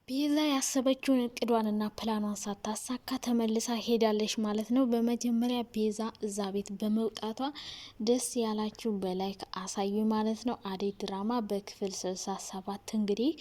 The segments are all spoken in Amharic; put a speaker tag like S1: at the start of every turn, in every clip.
S1: ቤዛ ያሰበችውን እቅዷንና ፕላኗን ሳታሳካ ተመልሳ ሄዳለች ማለት ነው። በመጀመሪያ ቤዛ እዛ ቤት በመውጣቷ ደስ ያላችሁ በላይክ አሳዩ ማለት ነው። አደይ ድራማ በክፍል 67 እንግዲህ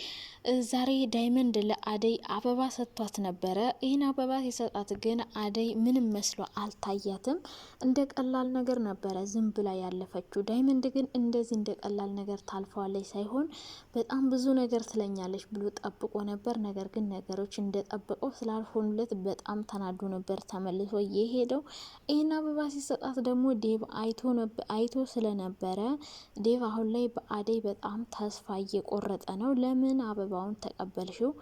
S1: ዛሬ ዳይመንድ ለአደይ አበባ ሰጥቷት ነበረ። ይህን አበባ ሲሰጣት ግን አደይ ምንም መስሎ አልታያትም። እንደ ቀላል ነገር ነበረ ዝም ብላ ያለፈችው። ዳይመንድ ግን እንደዚህ እንደ ቀላል ነገር ታልፈዋለች ሳይሆን በጣም ብዙ ነገር ትለኛለች ብሎ ጠብቆ ነበር። ነገር ግን ነገሮች እንደጠበቀው ስላልሆኑለት በጣም ተናዶ ነበር ተመልሶ የሄደው። ይህን አበባ ሲሰጣት ደግሞ ዴቭ አይቶ ስለነበረ ዴቭ አሁን ላይ በአደይ በጣም ተስፋ እየቆረጠ ነው። ለምን አበባውን ተቀበልሽው?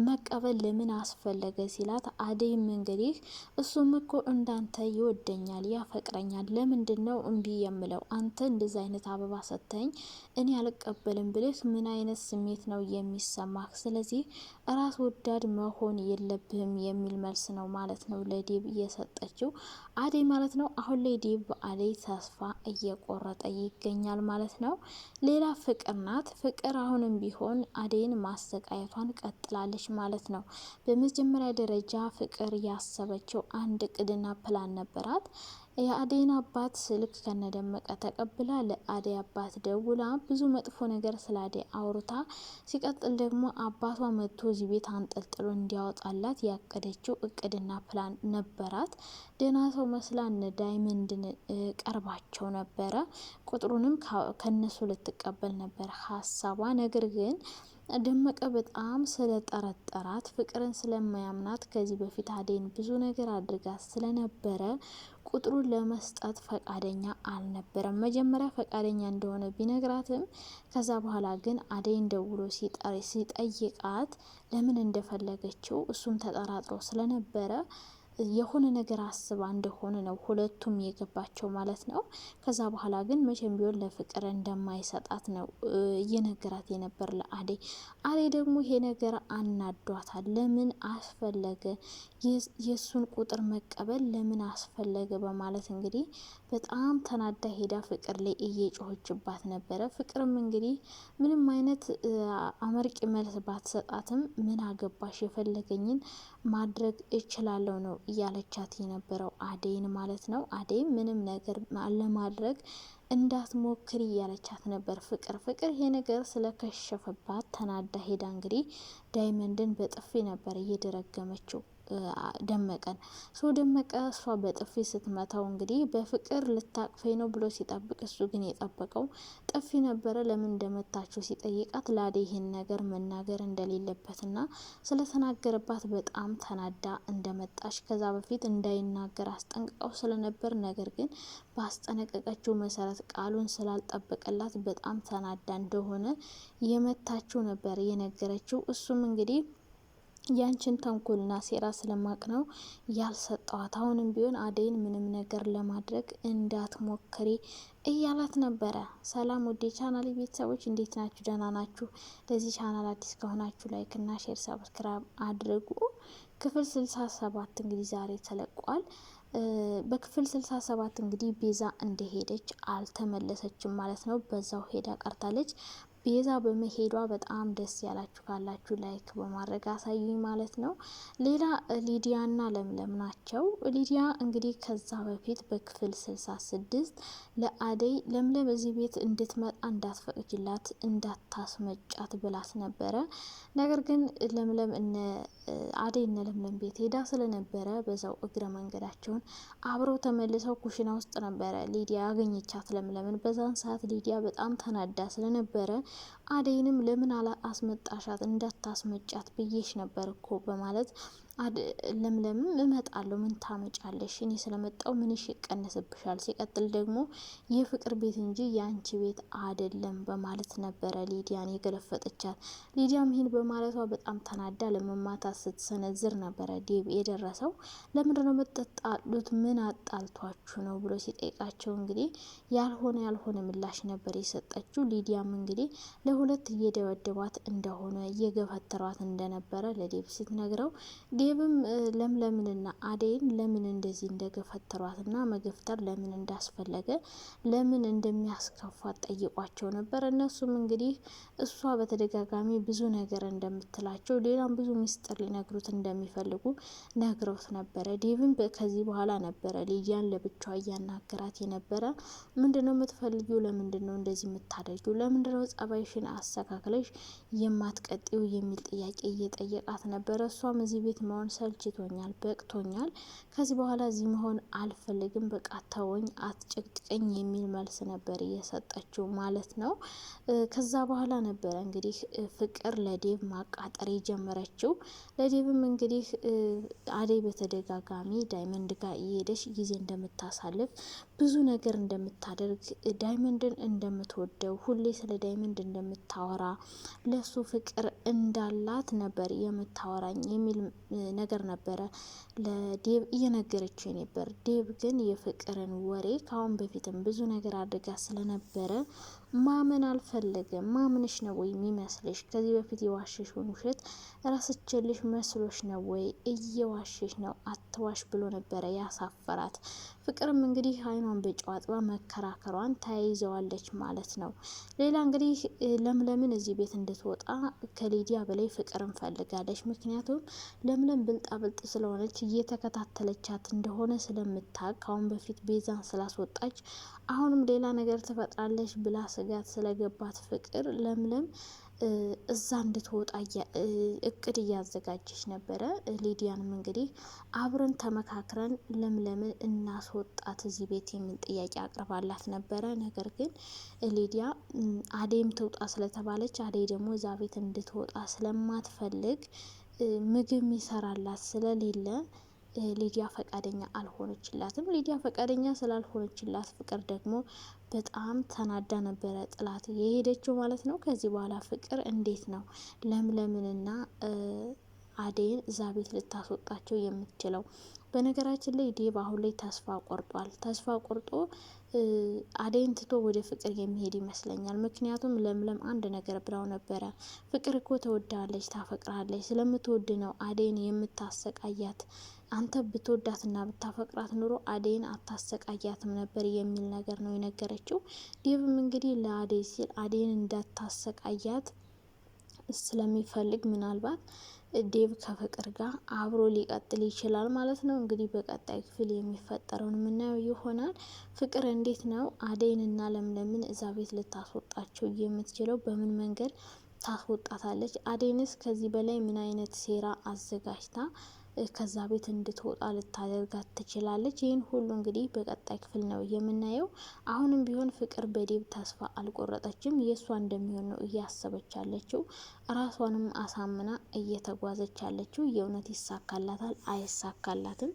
S1: መቀበል ለምን አስፈለገ ሲላት አደይም እንግዲህ እሱም እኮ እንዳንተ ይወደኛል ያፈቅረኛል፣ ለምንድን ነው እምቢ የምለው? አንተ እንደዚህ አይነት አበባ ሰጥተኝ እኔ አልቀበልም ብለህ ምን አይነት ስሜት ነው የሚሰማህ? ስለዚህ ራስ ወዳድ መሆን የለብህም የሚል መልስ ነው ማለት ነው ለዴብ እየሰጠችው አደይ ማለት ነው። አሁን ላይ ዴብ በአደይ ተስፋ እየቆረጠ ይገኛል ማለት ነው። ሌላ ፍቅር ናት። ፍቅር አሁንም ቢሆን አደይን ማሰቃየቷን ቀጥላለች ማለት ነው። በመጀመሪያ ደረጃ ፍቅር ያሰበችው አንድ እቅድና ፕላን ነበራት። የአደይን አባት ስልክ ከነደመቀ ተቀብላ ለአደይ አባት ደውላ ብዙ መጥፎ ነገር ስለ አደይ አውርታ፣ ሲቀጥል ደግሞ አባቷ መጥቶ እዚህ ቤት አንጠልጥሎ እንዲያወጣላት ያቀደችው እቅድና ፕላን ነበራት። ደህና ሰው መስላ እነ ዳይመንድን ቀርባቸው ነበረ። ቁጥሩንም ከነሱ ልትቀበል ነበር ሀሳቧ። ነገር ግን ደመቀ በጣም ስለጠረጠራት ፍቅርን ስለማያምናት ከዚህ በፊት አደይን ብዙ ነገር አድርጋት ስለነበረ ቁጥሩን ለመስጠት ፈቃደኛ አልነበረም። መጀመሪያ ፈቃደኛ እንደሆነ ቢነግራትም ከዛ በኋላ ግን አደይን ደውሎ ሲጠይቃት ለምን እንደፈለገችው እሱም ተጠራጥሮ ስለነበረ የሆነ ነገር አስባ እንደሆነ ነው ሁለቱም የገባቸው ማለት ነው። ከዛ በኋላ ግን መቼም ቢሆን ለፍቅር እንደማይሰጣት ነው እየነገራት የነበር ለአደይ። አደይ ደግሞ ይሄ ነገር አናዷታል። ለምን አስፈለገ የእሱን ቁጥር መቀበል ለምን አስፈለገ በማለት እንግዲህ በጣም ተናዳ ሄዳ ፍቅር ላይ እየጮኸችባት ነበረ። ፍቅርም እንግዲህ ምንም አይነት አመርቂ መልስ ባትሰጣትም ምን አገባሽ የፈለገኝን ማድረግ እችላለሁ ነው እያለቻት የነበረው አደይን ማለት ነው። አደይ ምንም ነገር ለማድረግ እንዳትሞክር እያለቻት ነበር ፍቅር ይሄ ነገር ስለከሸፈባት ተናዳ ሄዳ እንግዲህ ዳይመንድን በጥፊ ነበር እየደረገመችው ደመቀን። ደመቀ እሷ በጥፊ ስትመታው እንግዲህ በፍቅር ልታቅፈኝ ነው ብሎ ሲጠብቅ እሱ ግን የጠበቀው ጥፊ ነበረ። ለምን እንደመታቸው ሲጠይቃት ለአደይ ይህን ነገር መናገር እንደሌለበትና ስለተናገረባት በጣም ተናዳ እንደመጣች ከዛ በፊት እንዳይናገር አስጠንቅቀው ስለነበር ነገር ግን ባስጠነቀቀችው መሰረት ቃሉን ስላልጠበቀላት በጣም ተናዳ እንደሆነ የመታችው ነበር የነገረችው። እሱም እንግዲህ ያንቺን ተንኮልና ሴራ ስለማቅ ነው ያልሰጠዋት፣ አሁንም ቢሆን አደይን ምንም ነገር ለማድረግ እንዳትሞክሪ እያላት ነበረ። ሰላም ውዴ ቻናል ቤተሰቦች እንዴት ናችሁ? ደህና ናችሁ? ለዚህ ቻናል አዲስ ከሆናችሁ ላይክ እና ሼር ሰብስክራይብ አድርጉ። ክፍል 67 እንግዲህ ዛሬ ተለቋል። በክፍል 67 እንግዲህ ቤዛ እንደሄደች አልተመለሰችም ማለት ነው። በዛው ሄዳ ቀርታለች። ቤዛ በመሄዷ በጣም ደስ ያላችሁ ካላችሁ ላይክ በማድረግ አሳዩኝ ማለት ነው። ሌላ ሊዲያና ለምለም ናቸው። ሊዲያ እንግዲህ ከዛ በፊት በክፍል 66 ለአደይ ለምለም እዚህ ቤት እንድትመጣ እንዳትፈቅጅላት እንዳታስመጫት ብላት ነበረ። ነገር ግን ለምለም አደይ እነ ለምለም ቤት ሄዳ ስለነበረ በዛው እግረ መንገዳቸውን አብረው ተመልሰው ኩሽና ውስጥ ነበረ ሊዲያ ያገኘቻት ለምለምን። በዛን ሰዓት ሊዲያ በጣም ተናዳ ስለነበረ አደይንም ለምን አስመጣሻት? እንዳታስመጫት ብዬሽ ነበር እኮ በማለት ለምለምም እመጣለሁ ምን ታመጫለሽ? እኔ ስለመጣው ምንሽ ይቀነስብሻል? ሲቀጥል ደግሞ የፍቅር ቤት እንጂ የአንቺ ቤት አይደለም በማለት ነበረ ሊዲያን የገለፈጠቻት። ሊዲያም ይህን በማለቷ በጣም ተናዳ ለመማታት ስትሰነዝር ነበረ ዴብ የደረሰው። ለምንድነው የምትጣሉት? ምን አጣልቷችሁ ነው ብሎ ሲጠይቃቸው እንግዲህ ያልሆነ ምላሽ ነበር የሰጠችው። ሊዲያም እንግዲህ ለሁለት እየደበደቧት እንደሆነ እየገፈተሯት እንደነበረ ለዴብ ስትነግረው ዴብም ለምለምንና አደይን ለምን እንደዚህ እንደገፈተሯትና መገፍተር ለምን እንዳስፈለገ ለምን እንደሚያስከፋት ጠይቋቸው ነበር። እነሱም እንግዲህ እሷ በተደጋጋሚ ብዙ ነገር እንደምትላቸው ሌላም ብዙ ሚስጥር ሊነግሩት እንደሚፈልጉ ነግረውት ነበረ። ዴብም ከዚህ በኋላ ነበረ ሊዲያን ለብቻዋ እያናገራት የነበረ። ምንድነው የምትፈልጊው? ለምንድነው እንደዚህ የምታደርጊው? ለምንድነው ጸባይሽን አስተካክለሽ የማትቀጥዩ? የሚል ጥያቄ እየጠየቃት ነበረ። እሷም እዚህ ቤት መሆን ሰልችቶኛል፣ በቅቶኛል፣ ከዚህ በኋላ እዚህ መሆን አልፈልግም፣ በቃ ተወኝ፣ አትጨቅጭቀኝ የሚል መልስ ነበር እየሰጠችው ማለት ነው። ከዛ በኋላ ነበረ እንግዲህ ፍቅር ለዴብ ማቃጠር የጀመረችው። ለዴብም እንግዲህ አደይ በተደጋጋሚ ዳይመንድ ጋር እየሄደች ጊዜ እንደምታሳልፍ ብዙ ነገር እንደምታደርግ ዳይመንድን እንደምትወደው ሁሌ ስለ ዳይመንድ እንደምታወራ ለሱ ፍቅር እንዳላት ነበር የምታወራኝ የሚል ነገር ነበረ ለዴብ እየነገረችው ነበር። ዴብ ግን የፍቅርን ወሬ ከአሁን በፊትም ብዙ ነገር አድርጋ ስለነበረ ማመን አልፈለገም። ማምንሽ ነው ወይ የሚመስልሽ? ከዚህ በፊት የዋሸሽውን ውሸት ራስችልሽ መስሎሽ ነው ወይ? እየዋሸሽ ነው፣ አትዋሽ ብሎ ነበረ ያሳፈራት። ፍቅርም እንግዲህ አይኗን በጨው አጥባ መከራከሯን ተያይዘዋለች ማለት ነው። ሌላ እንግዲህ ለምለምን እዚህ ቤት እንድትወጣ ከሊዲያ በላይ ፍቅርን ፈልጋለች። ምክንያቱም ለምለም ብልጣ ብልጥ ስለሆነች እየተከታተለቻት እንደሆነ ስለምታውቅ ካሁን በፊት ቤዛን ስላስወጣች አሁንም ሌላ ነገር ትፈጥራለች ብላ ስጋት ስለገባት ፍቅር ለምለም እዛ እንድትወጣ እቅድ እያዘጋጀች ነበረ። ሊዲያንም እንግዲህ አብረን ተመካክረን ለምለምን እናስወጣት እዚህ ቤት የሚል ጥያቄ አቅርባላት ነበረ። ነገር ግን ሊዲያ አደይም ትውጣ ስለተባለች አደይ ደግሞ እዛ ቤት እንድትወጣ ስለማትፈልግ ምግብ ይሰራላት ስለሌለ ሊዲያ ፈቃደኛ አልሆነችላትም። ሊዲያ ፈቃደኛ ስላልሆነችላት ፍቅር ደግሞ በጣም ተናዳ ነበረ ጥላት የሄደችው ማለት ነው። ከዚህ በኋላ ፍቅር እንዴት ነው ለምለምንና አደይን እዛ ቤት ልታስወጣቸው የምትችለው? በነገራችን ላይ ዴብ አሁን ላይ ተስፋ ቆርጧል። ተስፋ ቆርጦ አደይን ትቶ ወደ ፍቅር የሚሄድ ይመስለኛል። ምክንያቱም ለምለም አንድ ነገር ብላው ነበረ። ፍቅር እኮ ተወዳለች፣ ታፈቅራለች። ስለምትወድ ነው አደይን የምታሰቃያት። አንተ ብትወዳትና ብታፈቅራት ኑሮ አደይን አታሰቃያትም ነበር የሚል ነገር ነው የነገረችው። ዴብም እንግዲህ ለአደይ ሲል አደይን እንዳታሰቃያት ስለሚፈልግ ምናልባት ዴብ ከፍቅር ጋር አብሮ ሊቀጥል ይችላል ማለት ነው። እንግዲህ በቀጣይ ክፍል የሚፈጠረውን የምናየው ይሆናል። ፍቅር እንዴት ነው አደይንና ለምለምን እዛ ቤት ልታስወጣቸው የምትችለው? በምን መንገድ ታስወጣታለች? አደይንስ ከዚህ በላይ ምን አይነት ሴራ አዘጋጅታ ከዛ ቤት እንድትወጣ ልታደርጋት ትችላለች? ይህን ሁሉ እንግዲህ በቀጣይ ክፍል ነው የምናየው። አሁንም ቢሆን ፍቅር በዴብ ተስፋ አልቆረጠችም። የእሷ እንደሚሆን ነው እያሰበች ያለችው። ራሷንም አሳምና እየተጓዘች ያለችው። የእውነት ይሳካላታል አይሳካላትም?